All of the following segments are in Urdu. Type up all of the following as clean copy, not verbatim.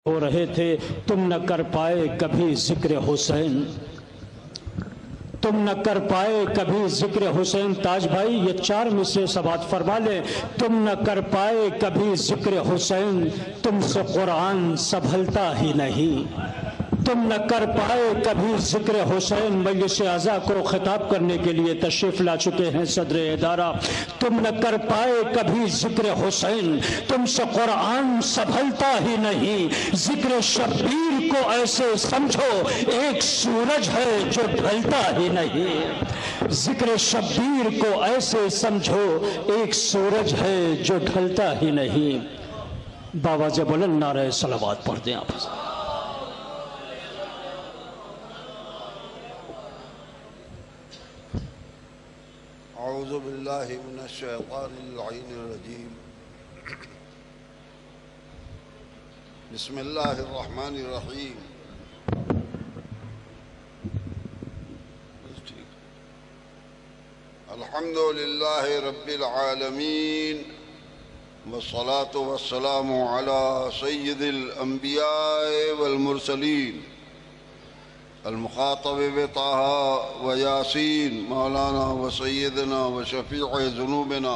ہو رہے تھے تم نہ کر پائے کبھی ذکر حسین، تم نہ کر پائے کبھی ذکر حسین۔ تاج بھائی یہ 4 مصرے سماعت فرما لیں۔ تم نہ کر پائے کبھی ذکر حسین، تم سے قرآن سنبھلتا ہی نہیں، تم نہ کر پائے کبھی ذکر حسین۔ مجلس اعزا کو خطاب کرنے کے لیے تشریف لا چکے ہیں صدر ادارہ۔ تم نہ کر پائے کبھی ذکر حسین، تم سے قرآن سنبھلتا ہی نہیں، ذکر شبیر کو ایسے سمجھو ایک سورج ہے جو ڈھلتا ہی نہیں، ذکر شبیر کو ایسے سمجھو ایک سورج ہے جو ڈھلتا ہی نہیں۔ باواز بلند نعرہ صلوات پڑھ دیں آپ۔ اعوذ باللہ من الشیطان اللعین الرجیم، بسم اللہ الرحمن الرحیم۔ الحمد للہ رب العالمین، والصلاة والسلام علی سید الانبیاء والمرسلین، المخاطب بطہ و یاسین، مولانا و سیدنا و شفیع ذنوبنا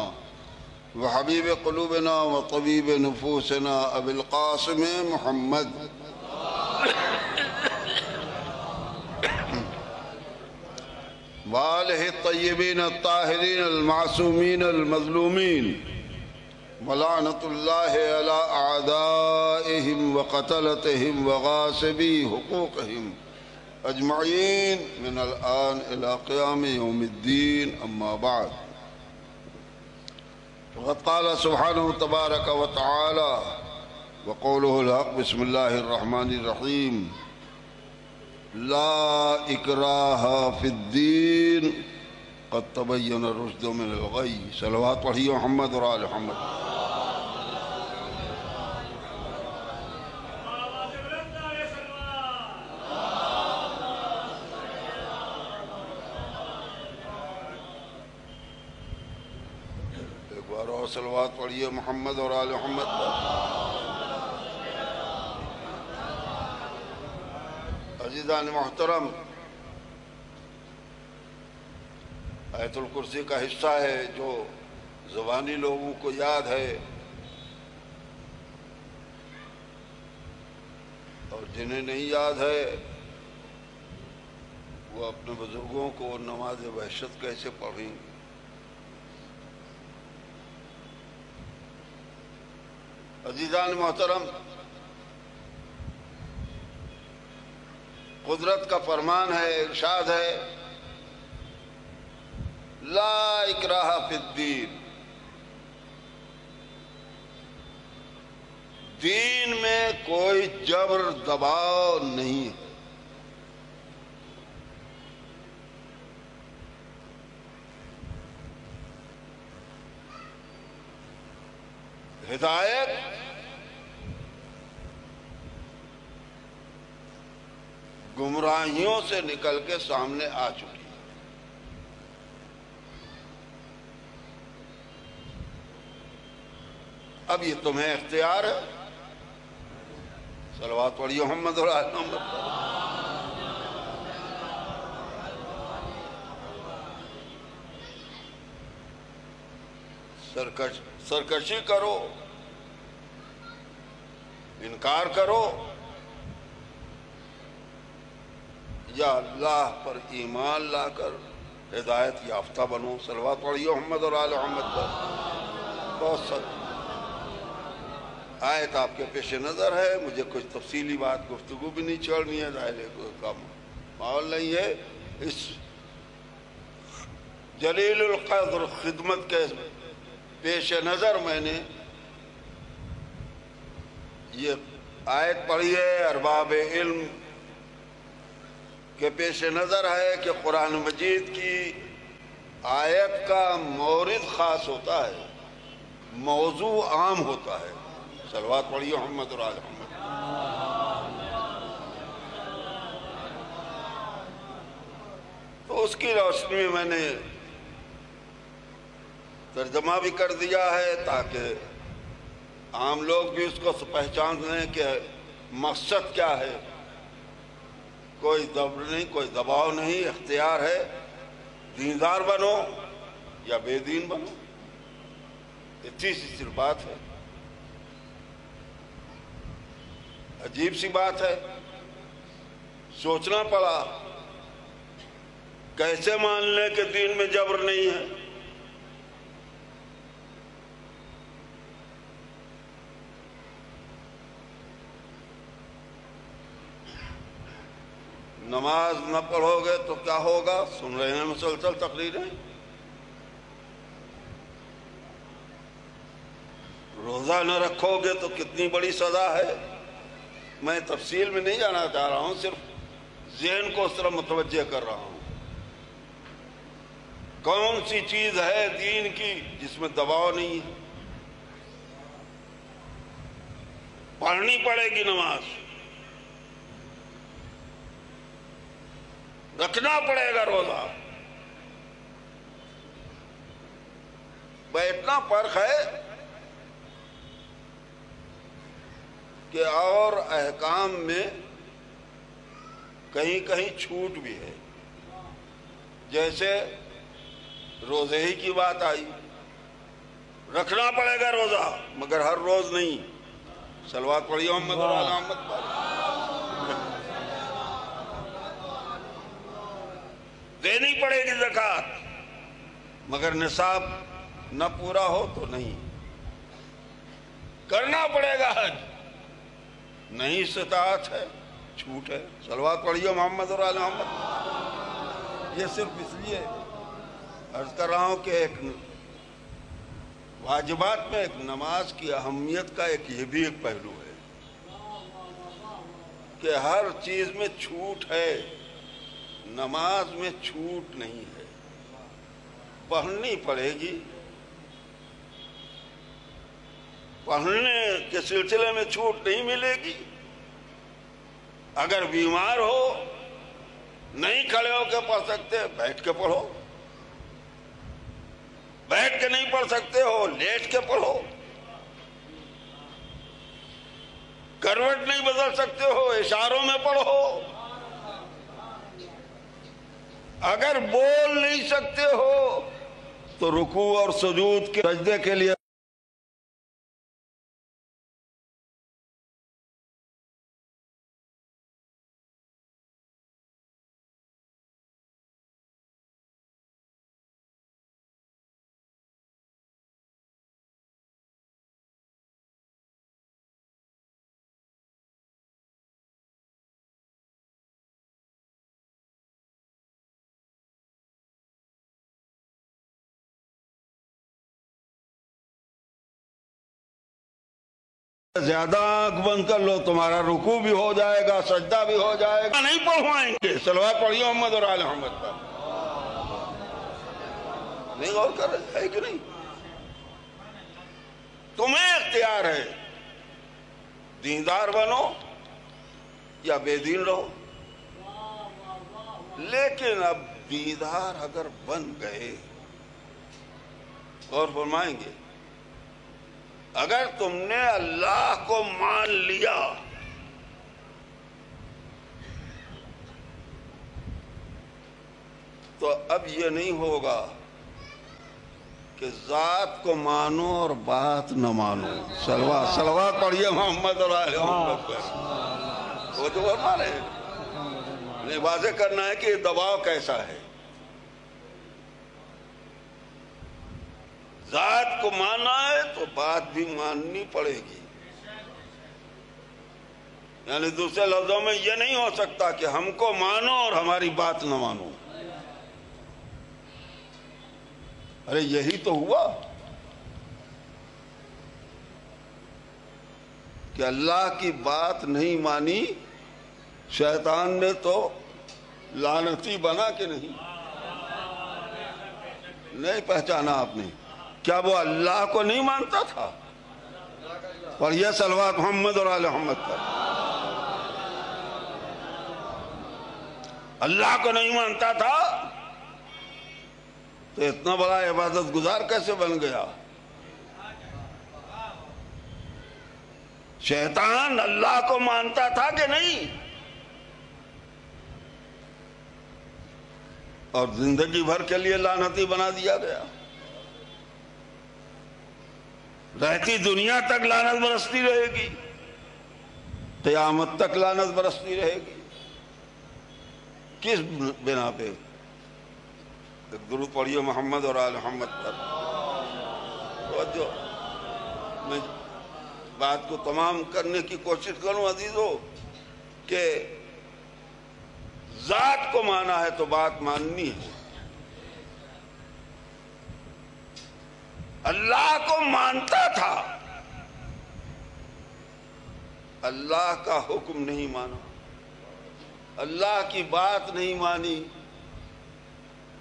و حبیب قلوبنا و طبیب نفوسنا ابی القاسم محمد وآلہ الطیبین الطاہرین المعصومین المظلومین، ولعنۃ اللہ علی اعدائہم وقتلتہم وغاصبی حقوقہم اجمعین من الآن الى قیام یوم الدین، اما بعد فقد قال سبحانہ تبارک و تعالی وقولہ الحق، بسم اللہ الرحمن الرحیم، لا اکراہ فی الدین قد تبین الرشد من الغی۔ صلوات پڑھیے محمد اور آل محمد۔ صلوات پڑھیے محمد اور آل محمد پر۔ عزیزان محترم، آیت الکرسی کا حصہ ہے جو زبانی لوگوں کو یاد ہے، اور جنہیں نہیں یاد ہے وہ اپنے بزرگوں کو نماز وحشت کیسے پڑھیں۔ عزیزان محترم، قدرت کا فرمان ہے، ارشاد ہے، لا اکراہ فی الدین، دین میں کوئی جبر دباؤ نہیں ہے۔ ہدایت گمراہیوں سے نکل کے سامنے آ چکی ہے۔ اب یہ تمہیں اختیار ہے۔ صلوات پڑھیے محمد اور آل محمد۔ سرکشی کرو، انکار کرو، یا اللہ پر ایمان لا کر ہدایت یافتہ بنو۔ صلوات پڑھیے محمد اور آل محمد پر۔ بہت سچ آیت آپ کے پیش نظر ہے، مجھے کچھ تفصیلی بات گفتگو بھی نہیں چھوڑنی ہے، ظاہر ہے کوئی کام ماحول نہیں ہے۔ اس جلیل القدر خدمت کے پیش نظر میں نے یہ آیت پڑھی ہے، ارباب علم کے پیش نظر ہے کہ قرآن مجید کی آیت کا مورد خاص ہوتا ہے، موضوع عام ہوتا ہے۔ صلوات پڑھیے محمد اور آل محمد۔ تو اس کی روشنی میں میں نے ترجمہ بھی کر دیا ہے تاکہ عام لوگ بھی اس کو پہچان لیں کہ مقصد کیا ہے؟ کوئی دبر نہیں، کوئی دباؤ نہیں، اختیار ہے، دیندار بنو یا بے دین بنو، اتنی سی صرف بات ہے۔ عجیب سی بات ہے، سوچنا پڑا کیسے مان لیں کہ دین میں جبر نہیں ہے۔ نماز نہ پڑھو گے تو کیا ہوگا؟ سن رہے ہیں مسلسل تقریریں۔ روزہ نہ رکھو گے تو کتنی بڑی سزا ہے۔ میں تفصیل میں نہیں جانا چاہ رہا ہوں، صرف ذہن کو اس طرح متوجہ کر رہا ہوں۔ کون سی چیز ہے دین کی جس میں دباؤ نہیں ہے؟ پڑھنی پڑے گی نماز، رکھنا پڑے گا روزہ۔ اتنا فرق ہے کہ اور احکام میں کہیں کہیں چھوٹ بھی ہے، جیسے روزے ہی کی بات آئی، رکھنا پڑے گا روزہ مگر ہر روز نہیں۔ صلوات پڑھیے محمد اور آل محمد پر۔ دینی پڑے گی زکوٰۃ مگر نصاب نہ پورا ہو تو نہیں۔ کرنا پڑے گا حج، نہیں استطاعت ہے، چھوٹ ہے۔ صلوات پڑھیے محمد اور آل محمد۔ یہ صرف اس لیے عرض کر رہا ہوں کہ ایک واجبات میں ایک نماز کی اہمیت کا یہ بھی ایک پہلو ہے کہ ہر چیز میں چھوٹ ہے، نماز میں چھوٹ نہیں ہے۔ پڑھنی پڑے گی، پڑھنے کے سلسلے میں چھوٹ نہیں ملے گی۔ اگر بیمار ہو، نہیں کھڑے ہو کے پڑھ سکتے، بیٹھ کے پڑھو۔ بیٹھ کے نہیں پڑھ سکتے ہو، لیٹ کے پڑھو۔ کروٹ نہیں بدل سکتے ہو، اشاروں میں پڑھو۔ اگر بول نہیں سکتے ہو تو رکوع اور سجود کے سجدے کے لیے زیادہ آنکھ بند کر لو، تمہارا رکوع بھی ہو جائے گا، سجدہ بھی ہو جائے گا، نہیں پڑھوائیں گے۔ صلوات پڑھیے محمد اور آل محمد پر۔ نہیں غور کر رہے ہے کہ نہیں؟ تمہیں اختیار ہے، دیندار بنو یا بے دین رہو۔ لیکن اب دیندار اگر بن گئے، اور فرمائیں گے اگر تم نے اللہ کو مان لیا تو اب یہ نہیں ہوگا کہ ذات کو مانو اور بات نہ مانو۔ صلوات پڑھیے محمد اور آل محمد پر۔ وہ تو فرما رہے ہیں، واضح کرنا ہے کہ یہ دباؤ کیسا ہے۔ ذات کو ماننا ہے تو بات بھی ماننی پڑے گی۔ یعنی دوسرے لفظوں میں یہ نہیں ہو سکتا کہ ہم کو مانو اور ہماری بات نہ مانو۔ ارے یہی تو ہوا کہ اللہ کی بات نہیں مانی، شیطان نے تو لعنتی بنا کہ نہیں پہچانا آپ نے؟ کیا وہ اللہ کو نہیں مانتا تھا؟ پڑھیے صلوات محمد اور آل محمد پر۔ اللہ کو نہیں مانتا تھا تو اتنا بڑا عبادت گزار کیسے بن گیا؟ شیطان اللہ کو مانتا تھا کہ نہیں؟ اور زندگی بھر کے لیے لعنتی بنا دیا گیا. رہتی دنیا تک لعنت برستی رہے گی، قیامت تک لعنت برستی رہے گی. کس بنا پہ؟ ایک درود پڑھیے محمد اور آل محمد پر. توجہ، میں بات کو تمام کرنے کی کوشش کروں عزیزو کہ ذات کو مانا ہے تو بات ماننی ہے. اللہ کو مانتا تھا، اللہ کا حکم نہیں مانا، اللہ کی بات نہیں مانی.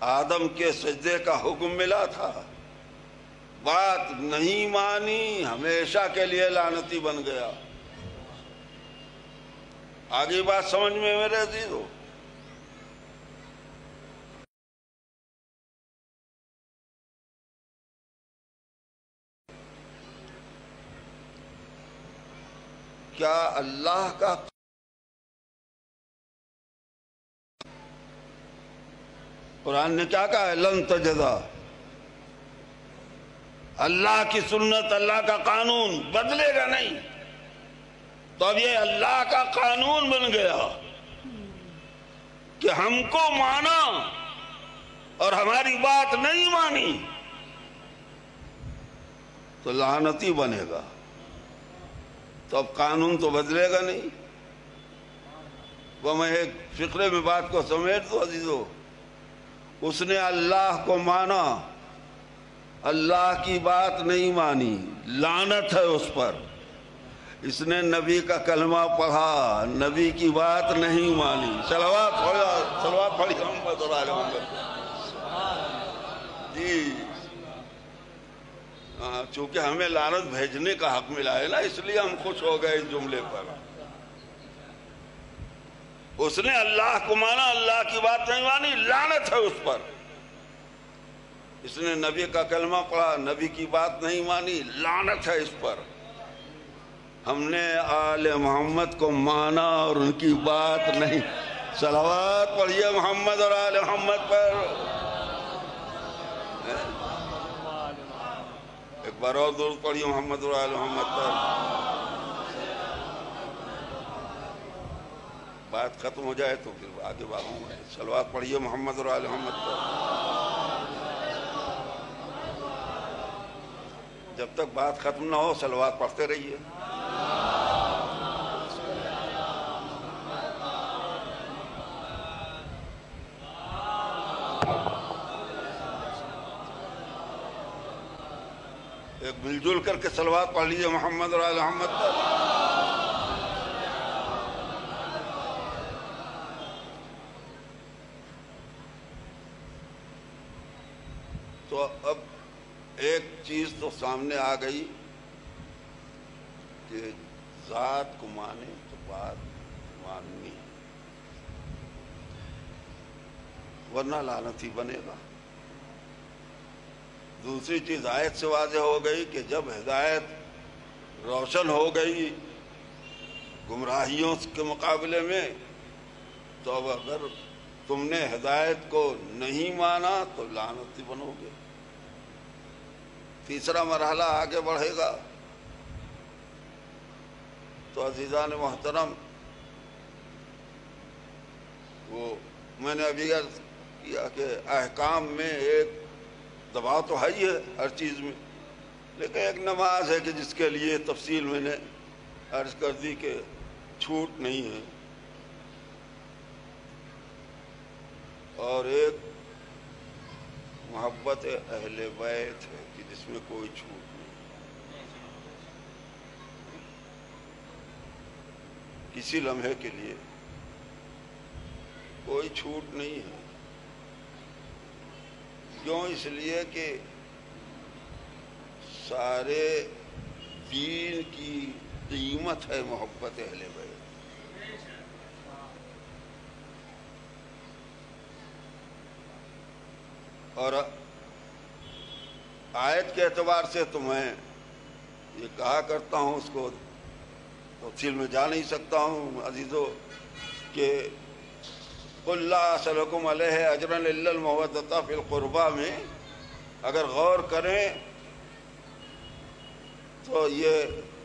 آدم کے سجدے کا حکم ملا تھا، بات نہیں مانی، ہمیشہ کے لیے لعنتی بن گیا. آگے بات سمجھ میں میرے عزیزو؟ کیا اللہ کا قرآن نے کیا کہا ہے؟ لن تجدا. اللہ کی سنت، اللہ کا قانون بدلے گا نہیں. تو اب یہ اللہ کا قانون بن گیا کہ ہم کو مانا اور ہماری بات نہیں مانی تو لعنتی بنے گا. تو اب قانون تو بدلے گا نہیں. وہ میں ایک فقرے میں بات کو سمیٹ دو عزیزو. اس نے اللہ کو مانا، اللہ کی بات نہیں مانی، لعنت ہے اس پر. اس نے نبی کا کلمہ پڑھا، نبی کی بات نہیں مانی. صلوات پڑھی محمد اور آل محمد. جی چونکہ ہمیں لعنت بھیجنے کا حق ملا ہے نا، اس لیے ہم خوش ہو گئے اس جملے پر. اس نے اللہ کو مانا، اللہ کی بات نہیں مانی، لعنت ہے اس پر. اس نے نبی کا کلمہ پڑھا، نبی کی بات نہیں مانی، لعنت ہے اس پر. ہم نے آل محمد کو مانا اور ان کی بات نہیں. صلوات پڑھیے محمد اور آل محمد پر. ایک بار اور درود پڑھیے محمد اور آل محمد پر. بات ختم ہو جائے تو پھر آگے بڑھوں گا. صلوات پڑھیے محمد اور آل محمد پر. جب تک بات ختم نہ ہو صلوات پڑھتے رہیے. ایک مل جل کر کے صلوات پڑھ لیجیے محمد اور آل محمد پر. تو اب ایک چیز تو سامنے آ گئی کہ ذات کو مانے تو بات ماننی، ورنہ لعنتی بنے گا. دوسری چیز آیت سے واضح ہو گئی کہ جب ہدایت روشن ہو گئی گمراہیوں کے مقابلے میں، تو اب اگر تم نے ہدایت کو نہیں مانا تو لعنتی بنو گے. تیسرا مرحلہ آگے بڑھے گا. تو عزیزان محترم، وہ میں نے ابھی عرض کیا کہ احکام میں ایک دباؤ تو ہے ہی ہے ہر چیز میں، لیکن ایک نماز ہے کہ جس کے لیے تفصیل میں نے عرض کر دی کہ چھوٹ نہیں ہے، اور ایک محبت اہل بیت ہے کہ جس میں کوئی چھوٹ نہیں. کسی لمحے کے لیے کوئی چھوٹ نہیں ہے. کیوں؟ اس لیے کہ سارے دین کی قیمت ہے محبت اہل بیت. اور آیت کے اعتبار سے تو میں یہ کہا کرتا ہوں اس کو تفصیل میں جا نہیں سکتا ہوں عزیزو کہ قُلْ لَا أَسْأَلُكُمْ عَلَيْهِ أَجْرًا إِلَّا الْمَوَدَّةَ فِي الْقُرْبَى میں اگر غور کریں تو یہ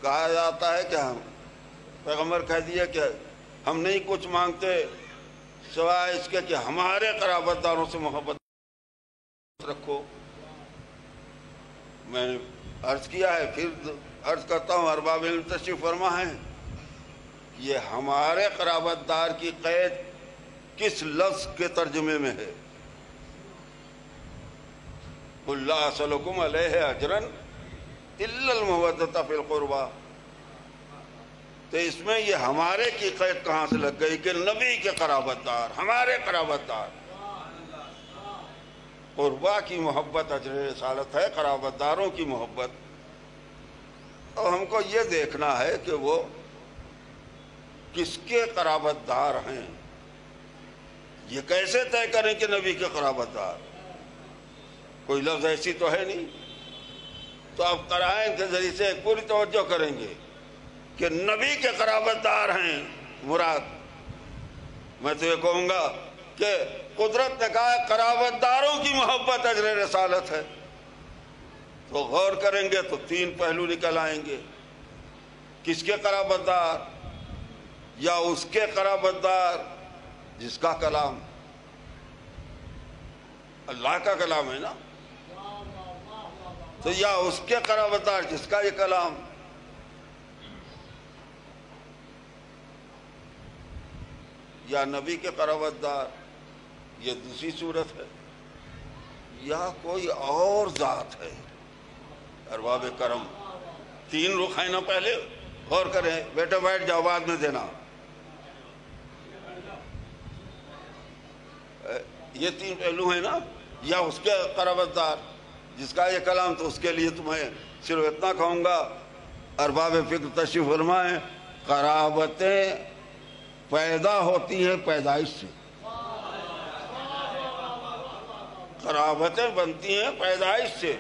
کہا جاتا ہے کہ ہم پیغمبر کہہ دیا کہ ہم نہیں کچھ مانگتے سوائے اس کے کہ ہمارے قرابت داروں سے محبت رکھو. میں نے عرض کیا ہے، پھر عرض کرتا ہوں، ارباب علم تشریف فرما ہے، یہ ہمارے قرابت دار کی قید کس لفظ کے ترجمے میں ہے؟ قُلْ لَا أَسْأَلُكُمْ عَلَيْهِ أَجْرًا إِلَّا الْمَوَدَّةَ فِي الْقُرْبَى. تو اس میں یہ ہمارے کی قید کہاں سے لگ گئی کہ نبی کے قرابت دار، ہمارے قرابت دار. قربا کی محبت اجر رسالت ہے، قرابت داروں کی محبت. اور ہم کو یہ دیکھنا ہے کہ وہ کس کے قرابت دار ہیں. یہ کیسے طے کریں کہ نبی کے قرابت دار؟ کوئی لفظ ایسی تو ہے نہیں. تو آپ قرائن کے ذریعے سے پوری توجہ کریں گے کہ نبی کے قرابت دار ہیں مراد. میں تو یہ کہوں گا کہ قدرت نے کہا قرابت داروں کی محبت اجر رسالت ہے. تو غور کریں گے تو تین پہلو نکل آئیں گے. کس کے قرابت دار؟ یا اس کے قرابت دار جس کا کلام اللہ کا کلام ہے نا، تو یا اس کے قرابت دار جس کا یہ کلام. یا نبی کے قرابت دار، یہ دوسری صورت ہے. یا کوئی اور ذات ہے. ارباب کرم تین رخ ہیں نا. پہلے غور کریں، بیٹے بیٹھ جاؤ، بعد میں دینا. یہ تین پہلو ہیں نا. یا اس کے قرابت دار جس کا یہ کلام، تو اس کے لیے تمہیں صرف اتنا کہوں گا، ارباب فکر تشریف فرمائیں، قرابتیں پیدا ہوتی ہیں پیدائش سے. قرابتیں بنتی ہیں پیدائش سے.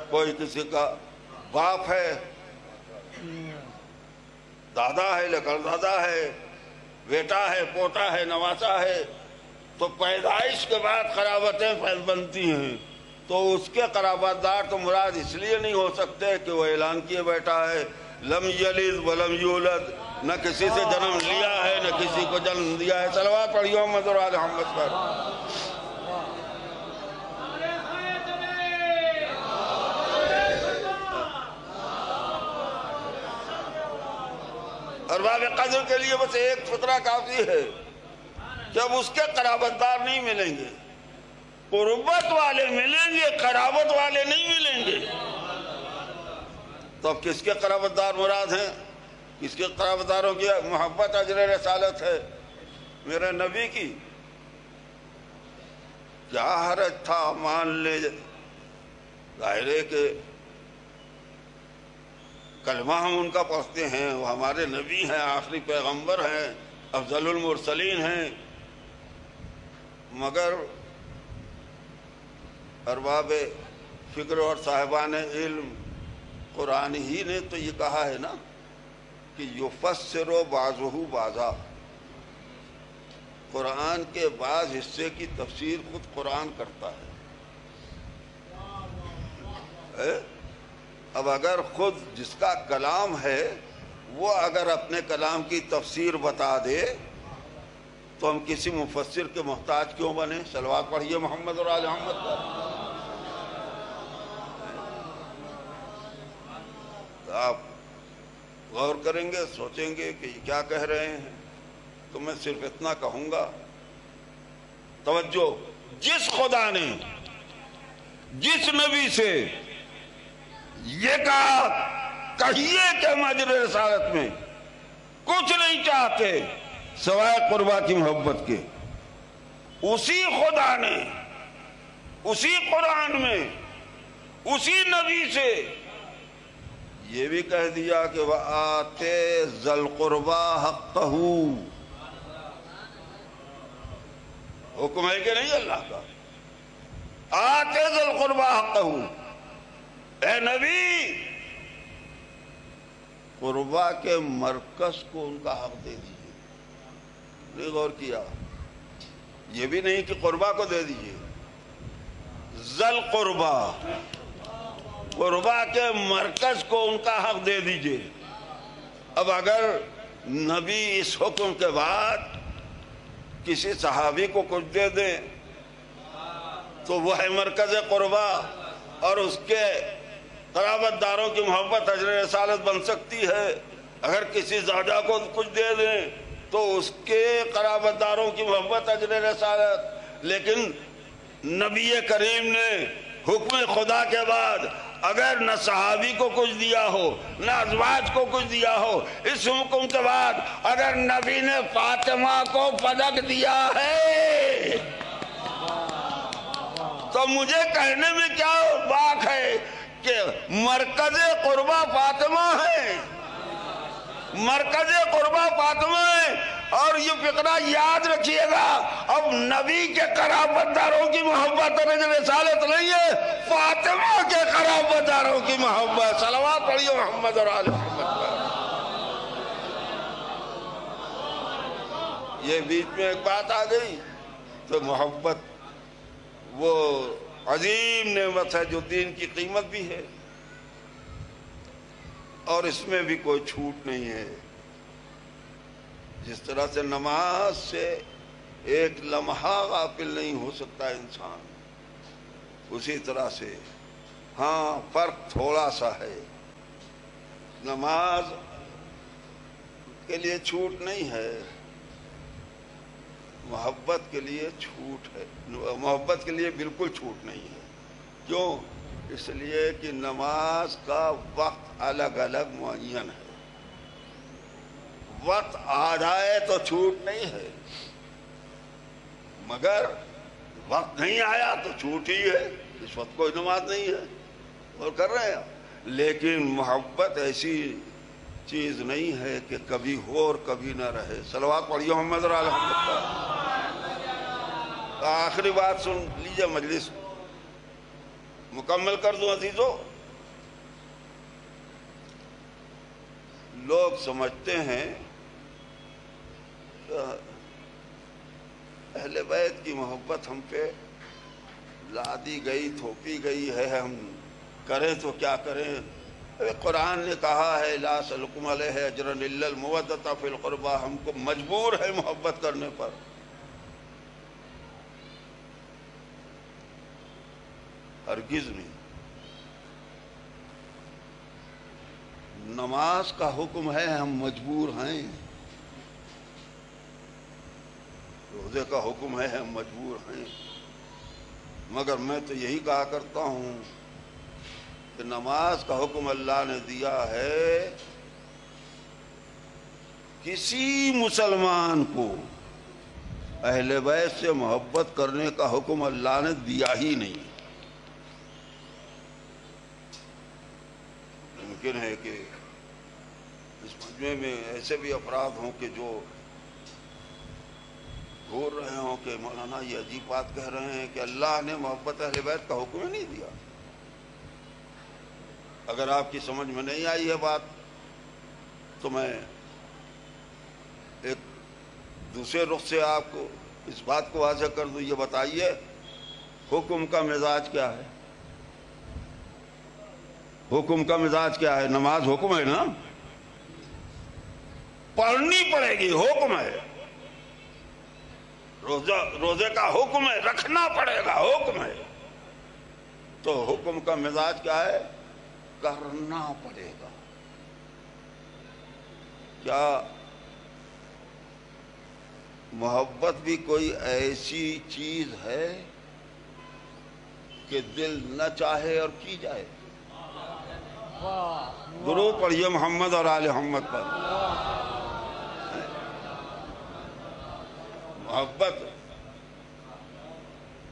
کوئی کسی کا باپ ہے، دادا ہے، لکڑ دادا ہے، بیٹا ہے، پوتا ہے، نواسا ہے، تو پیدائش کے بعد قرابتیں بنتی ہیں. تو اس کے قرابت دار تو مراد اس لیے نہیں ہو سکتے کہ وہ اعلان کیے بیٹھا ہے لم یلد ولم یولد، نہ کسی سے جنم لیا ہے نہ کسی کو جنم دیا ہے. صلوات پڑھیو محمد اور آل محمد پر. ارباب قدر کے لیے بس ایک فطرہ کافی ہے. جب اس کے قرابت دار نہیں ملیں گے، قربت والے ملیں گے، قرابت والے نہیں ملیں گے، تو اب کس کے قرابت دار مراد ہیں؟ کس کے قرابت داروں کی محبت اجر رسالت ہے؟ میرے نبی کی. کیا حرج تھا مان لے. ظاہر ہے کہ کلمہ ہم ان کا پڑھتے ہیں، وہ ہمارے نبی ہیں، آخری پیغمبر ہیں، افضل المرسلین ہیں. مگر ارباب فکر اور صاحبان علم قرآن ہی نے تو یہ کہا ہے نا کہ یفسر بعضہ بعضا. قرآن کے بعض حصے کی تفسیر خود قرآن کرتا ہے. اب اگر خود جس کا کلام ہے وہ اگر اپنے کلام کی تفسیر بتا دے تو ہم کسی مفسر کے محتاج کیوں بنے؟ صلوات پڑھیے محمد اور آل محمد پر. آپ غور کریں گے، سوچیں گے کہ یہ کیا کہہ رہے ہیں. تو میں صرف اتنا کہوں گا، توجہ، جس خدا نے جس نبی سے یہ کہا کہیے کہ ہم اجر رسالت میں کچھ نہیں چاہتے سوائے قربا کی محبت کے، اسی خدا نے اسی قرآن میں اسی نبی سے یہ بھی کہہ دیا کہ وَآتِ ذَا الْقُرْبَى حَقَّهُ. حکم ہے کہ نہیں اللہ کا؟ آتِ ذَا الْقُرْبَى حَقَّهُ. اے نبی، قربا کے مرکز کو ان کا حق دے دیجیے. نہیں غور کیا؟ یہ بھی نہیں کہ قربا کو دے دیجیے، ذل قربا، قربا کے مرکز کو ان کا حق دے دیجیے. اب اگر نبی اس حکم کے بعد کسی صحابی کو کچھ دے دیں تو وہ ہے مرکز قربا، اور اس کے قرابت داروں کی محبت اجر رسالت بن سکتی ہے. اگر کسی زوجہ کو کچھ دے دیں تو اس کے قرابت داروں کی محبت اجر رسالت. لیکن نبی کریم نے حکم خدا کے بعد اگر نہ صحابی کو کچھ دیا ہو نہ ازواج کو کچھ دیا ہو، اس حکم کے بعد اگر نبی نے فاطمہ کو پدک دیا ہے تو مجھے کہنے میں کیا بات ہے کہ مرکز قربا فاطمہ ہے، مرکز قربا فاطمہ ہے. اور یہ فقرہ یاد رکھیے گا، اب نبی کے قرابت داروں کی محبت اور رسالت نہیں ہے، فاطمہ کے قرابت داروں کی محبت. صلوات پڑھیے محمد اور آل محمد پر. یہ بیچ میں ایک بات آ گئی تو محبت وہ عظیم نعمت ہے جو دین کی قیمت بھی ہے، اور اس میں بھی کوئی چھوٹ نہیں ہے. جس طرح سے نماز سے ایک لمحہ غافل نہیں ہو سکتا انسان، اسی طرح سے ہاں فرق تھوڑا سا ہے. نماز کے لیے چھوٹ نہیں ہے، محبت کے لیے چھوٹ ہے. محبت کے لیے بالکل چھوٹ نہیں ہے. کیوں؟ اس لیے کہ نماز کا وقت الگ الگ معین ہے. وقت آ جائے تو چھوٹ نہیں ہے، مگر وقت نہیں آیا تو چھوٹ ہی ہے. اس وقت کوئی نماز نہیں ہے اور کر رہے ہیں. لیکن محبت ایسی چیز نہیں ہے کہ کبھی ہو اور کبھی نہ رہے. صلوات پڑھیے محمد اور آل محمد پر. آخری بات سن لیجئے، مجلس مکمل کر دوں عزیزو. لوگ سمجھتے ہیں اہل بیت کی محبت ہم پہ لادی گئی تھوپی گئی ہے، ہم کریں تو کیا کریں. قرآن نے کہا ہے لا سلکم علیہ اجرا الا المودۃ فی القربى، ہم کو مجبور ہے محبت کرنے پر. ہرگز نہیں. نماز کا حکم ہے، ہم مجبور ہیں. روزے کا حکم ہے، ہم مجبور ہیں. مگر میں تو یہی کہا کرتا ہوں کہ نماز کا حکم اللہ نے دیا ہے، کسی مسلمان کو اہل بیت سے محبت کرنے کا حکم اللہ نے دیا ہی نہیں. ممکن ہے کہ اس مجمع میں ایسے بھی افراد ہوں کہ جو بول رہے ہوں کہ مولانا یہ عجیب بات کہہ رہے ہیں کہ اللہ نے محبت اہل بیت کا حکم ہی نہیں دیا. اگر آپ کی سمجھ میں نہیں آئی ہے بات تو میں ایک دوسرے رخ سے آپ کو اس بات کو واضح کر دوں. یہ بتائیے حکم کا مزاج کیا ہے؟ حکم کا مزاج کیا ہے؟ نماز حکم ہے نا، پڑھنی پڑے گی، حکم ہے. روزے کا حکم ہے، رکھنا پڑے گا، حکم ہے. تو حکم کا مزاج کیا ہے؟ کرنا پڑے گا. کیا محبت بھی کوئی ایسی چیز ہے کہ دل نہ چاہے اور کی جائے؟ درود پڑھیے محمد اور آل محمد پر. محبت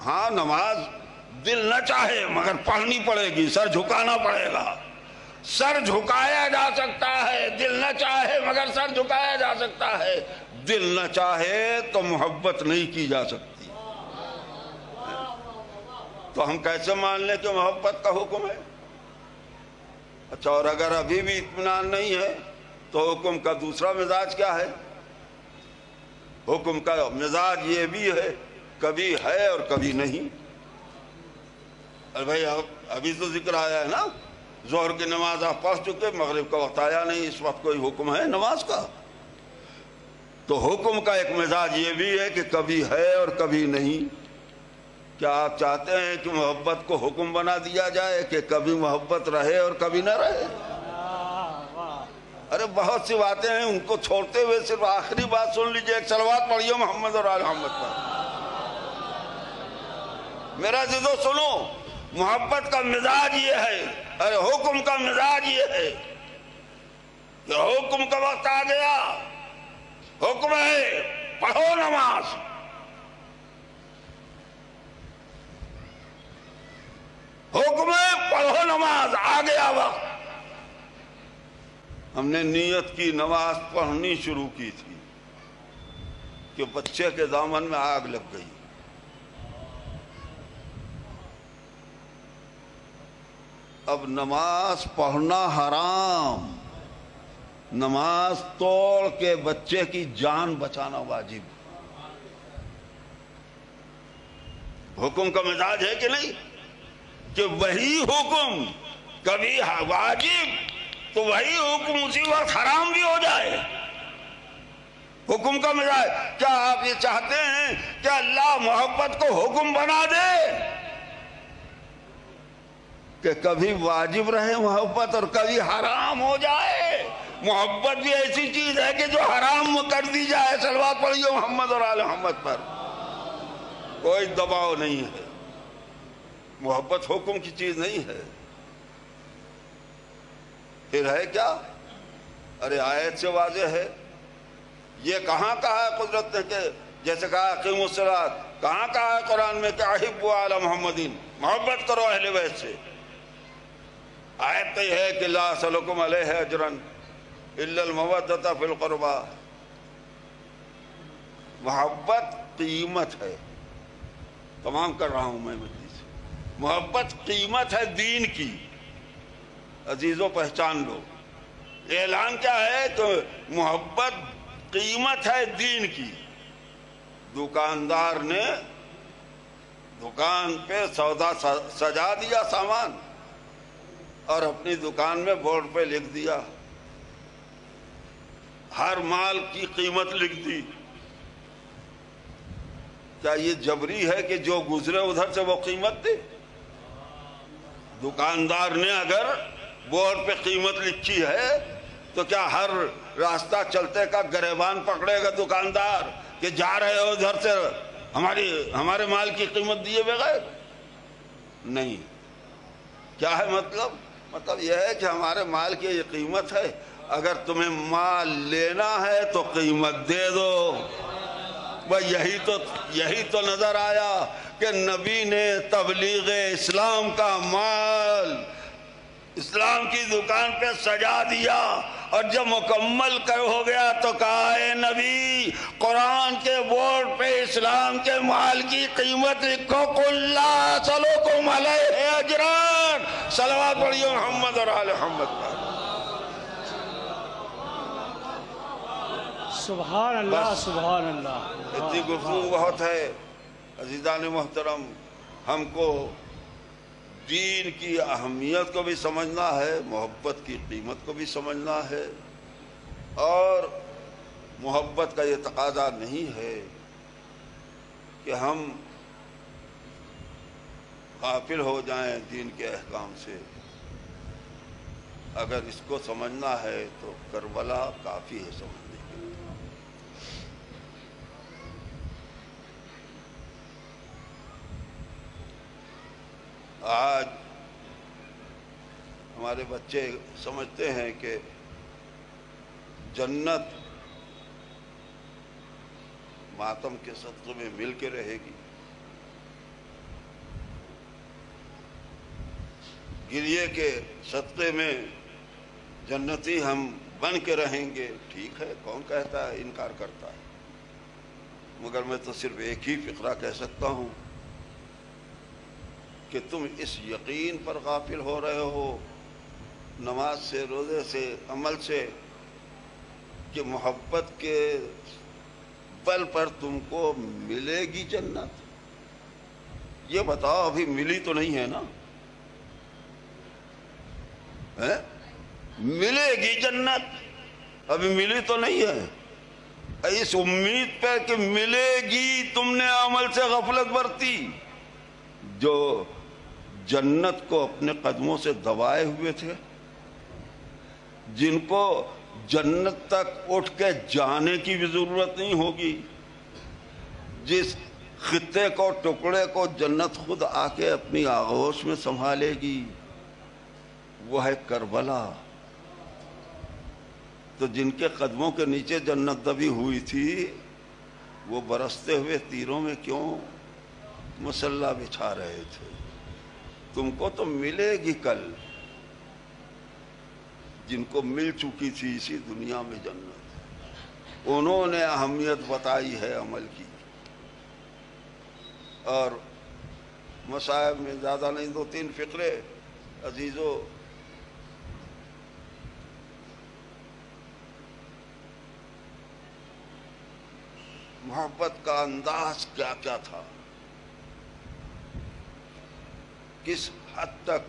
ہاں نماز دل نہ چاہے مگر پڑھنی پڑے گی، سر جھکانا پڑے گا. سر جھکایا جا سکتا ہے، دل نہ چاہے مگر سر جھکایا جا سکتا ہے. دل نہ چاہے تو محبت نہیں کی جا سکتی. تو ہم کیسے مان لیں کہ محبت کا حکم ہے؟ اچھا، اور اگر ابھی بھی اطمینان نہیں ہے تو حکم کا دوسرا مزاج کیا ہے؟ حکم کا مزاج یہ بھی ہے، کبھی ہے اور کبھی نہیں۔ ارے بھائی ابھی تو ذکر آیا ہے نا، ظہر کی نماز آپ پڑھ چکے، مغرب کا وقت آیا نہیں، اس وقت کوئی حکم ہے نماز کا؟ تو حکم کا ایک مزاج یہ بھی ہے کہ کبھی ہے اور کبھی نہیں۔ کیا آپ چاہتے ہیں کہ محبت کو حکم بنا دیا جائے کہ کبھی محبت رہے اور کبھی نہ رہے؟ ارے بہت سی باتیں ہیں، ان کو چھوڑتے ہوئے صرف آخری بات سن لیجئے، ایک صلوات پڑھیے محمد اور آل محمد پر۔ میرا جدو سنو، محبت کا مزاج یہ ہے، ارے حکم کا مزاج یہ ہے کہ حکم کا وقت آ گیا، حکم ہے پڑھو نماز۔ حکم ہے پڑھو نماز، آ گیا وقت۔ ہم نے نیت کی نماز پڑھنی شروع کی تھی کہ بچے کے دامن میں آگ لگ گئی۔ اب نماز پڑھنا حرام، نماز توڑ کے بچے کی جان بچانا واجب۔ حکم کا مزاج ہے کہ نہیں کہ وہی حکم کبھی واجب تو وہی حکم اسی وقت حرام بھی ہو جائے۔ حکم کا مزاج، کیا آپ یہ چاہتے ہیں کہ اللہ محبت کو حکم بنا دے کہ کبھی واجب رہے محبت اور کبھی حرام ہو جائے؟ محبت بھی ایسی چیز ہے کہ جو حرام کر دی جائے۔ صلوات پڑھیے محمد اور آل محمد پر۔ کوئی دباؤ نہیں ہے، محبت حکم کی چیز نہیں ہے۔ پھر ہے کیا؟ ارے آیت سے واضح ہے، یہ کہاں کہا ہے قدرت نے کہ جیسے کہا اقیموا الصلاۃ، کہاں کہا ہے قرآن میں کہ احبوا آل محمدین، محبت کرو اہل بیت سے؟ آیت تو یہ ہے کہ لا اسألکم علیہ اجرا الا المودۃ فی القربى۔ محبت قیمت ہے، تمام کر رہا ہوں میں مجلس۔ محبت قیمت ہے دین کی، عزیزوں پہچان لو۔ اعلان کیا ہے کہ محبت قیمت ہے دین کی۔ دکاندار نے دکان پہ سودا سجا دیا سامان اور اپنی دکان میں بورڈ پہ لکھ دیا، ہر مال کی قیمت لکھ دی۔ کیا یہ جبری ہے کہ جو گزرے ادھر سے وہ قیمت دے؟ دکاندار نے اگر بورڈ پہ قیمت لکھی ہے تو کیا ہر راستہ چلتے کا گریبان پکڑے گا دکاندار کہ جا رہے ہو ادھر سے ہمارے مال کی قیمت دیے بغیر؟ نہیں۔ کیا ہے مطلب یہ ہے کہ ہمارے مال کی یہ قیمت ہے، اگر تمہیں مال لینا ہے تو قیمت دے دو۔ بھائی یہی تو نظر آیا کہ نبی نے تبلیغ اسلام کا مال اسلام کی دکان پہ سجا دیا، اور جب مکمل ہو گیا تو کہا اے نبی قرآن کے بورڈ پہ اسلام کے مال کی قیمت لکھو، قل لا اسألکم علیہ اجرا۔ صلوات پڑھیے محمد اور آل محمد پر۔ سبحان اللہ سبحان اللہ۔ اتنی گفتگو بہت ہے عزیزان محترم، ہم کو دین کی اہمیت کو بھی سمجھنا ہے، محبت کی قیمت کو بھی سمجھنا ہے، اور محبت کا یہ تقاضا نہیں ہے کہ ہم غافل ہو جائیں دین کے احکام سے۔ اگر اس کو سمجھنا ہے تو کربلا کافی ہے سمجھنے کے لیے۔ آج ہمارے بچے سمجھتے ہیں کہ جنت ماتم کے صدقے میں مل کے رہے گی، گریے کے صدقے میں جنتی ہم بن کے رہیں گے۔ ٹھیک ہے، کون کہتا ہے، انکار کرتا ہے، مگر میں تو صرف ایک ہی فقرہ کہہ سکتا ہوں کہ تم اس یقین پر غافل ہو رہے ہو، نماز سے، روزے سے، عمل سے، کہ محبت کے بل پر تم کو ملے گی جنت؟ یہ بتاؤ، ابھی ملی تو نہیں ہے نا؟ ملے گی جنت، ابھی ملی تو نہیں ہے۔ اس امید پہ کہ ملے گی تم نے عمل سے غفلت برتی۔ جو جنت کو اپنے قدموں سے دبائے ہوئے تھے، جن کو جنت تک اٹھ کے جانے کی بھی ضرورت نہیں ہوگی، جس خطے کو، ٹکڑے کو جنت خود آ کے اپنی آغوش میں سنبھالے گی، وہ ہے کربلا۔ تو جن کے قدموں کے نیچے جنت دبی ہوئی تھی، وہ برستے ہوئے تیروں میں کیوں مسلح بچھا رہے تھے؟ تم کو تو ملے گی کل، جن کو مل چکی تھی اسی دنیا میں جنت، انہوں نے اہمیت بتائی ہے عمل کی۔ اور مصائب میں زیادہ نہیں، 2-3 فقرے عزیزو۔ محبت کا انداز کیا کیا تھا، کس حد تک،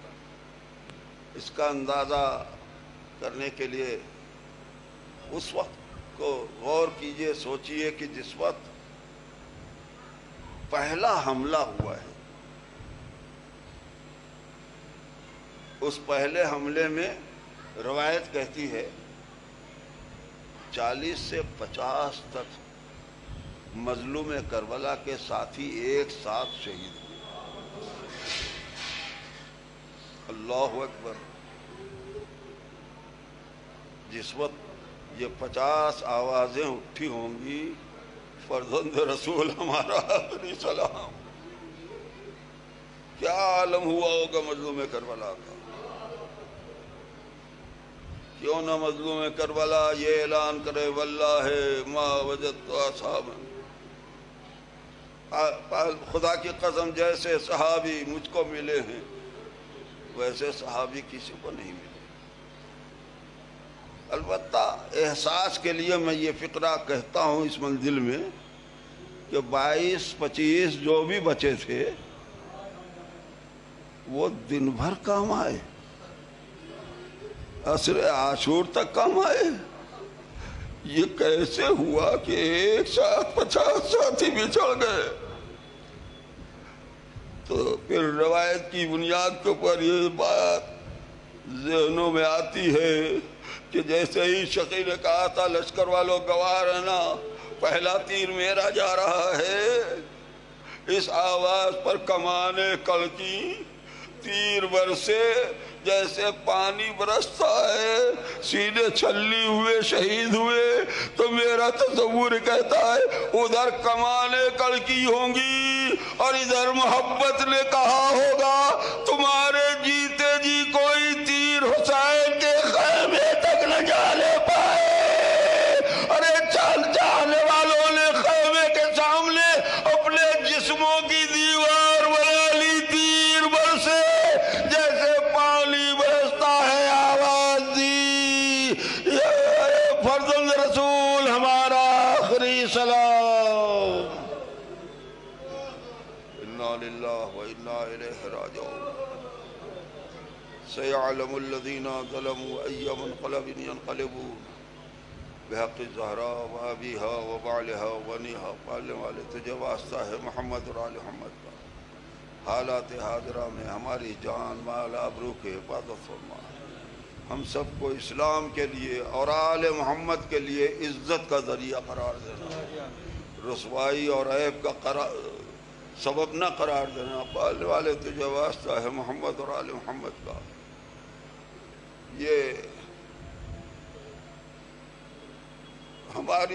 اس کا اندازہ کرنے کے لیے اس وقت کو غور کیجئے، سوچئے کہ جس وقت پہلا حملہ ہوا ہے، اس پہلے حملے میں روایت کہتی ہے 40 سے 50 تک مظلوم کربلا کے ساتھی ایک ساتھ شہید ہوئے۔ اللہ اکبر! جس وقت یہ 50 آوازیں اٹھی ہوں گی، فرزند رسول ہمارا علیہ السلام، کیا عالم ہوا ہوگا مظلوم کربلا کا۔ کیوں نہ مظلوم کربلا یہ اعلان کرے، واللہ ما وجدت اصحابا، خدا کی قسم جیسے صحابی مجھ کو ملے ہیں ویسے صحابی کسی کو نہیں ملے۔ البتہ احساس کے لیے میں یہ فقرہ کہتا ہوں اس منزل میں کہ 22-25 جو بھی بچے تھے وہ دن بھر کام آئے، عصر عاشور تک کام آئے۔ یہ کیسے ہوا کہ ایک ساتھ 50 ساتھی بچھڑ گئے؟ تو پھر روایت کی بنیاد کے اوپر یہ بات ذہنوں میں آتی ہے کہ جیسے ہی شقی نے کہا تھا لشکر والوں گواہ رہنا، پہلا تیر میرا جا رہا ہے، اس آواز پر کمانے کڑکی، تیر برسے جیسے پانی برستا ہے، سینے چھلی ہوئے شہید ہوئے۔ تو میرا تصور کہتا ہے ادھر کمانے کڑکی ہوں گی اور ادھر محبت نے کہا ہوگا تمہارے جیتے جی کوئی تیر حسین کے خیمے تک نہ جانے پائے۔ ارے جانے والوں نے خیمے کے سامنے اپنے جسموں کی دیوار بنا لی، تیر برسے جیسے پانی برستا ہے، آواز دی فرزند رسول ہمارا آخری سلام، انا للہ و انا الیہ راجعون۔ سیعلم الذین ظلموا ای منقلب ینقلبون بحق الزہراء و ابیہا و بعلہا و بنیہا۔ پالنے والے تجھے واسطہ ہے محمد اور آل محمد کا، حالات حاضرہ میں ہماری جان مال آبرو کے حفاظت فرما، ہم سب کو اسلام کے لیے اور آل محمد کے لیے عزت کا ذریعہ قرار دینا، رسوائی اور عیب کا سبب نہ قرار دینا۔ پالنے والے تجھے واسطہ ہے محمد اور آل محمد کا۔ یہ ہماری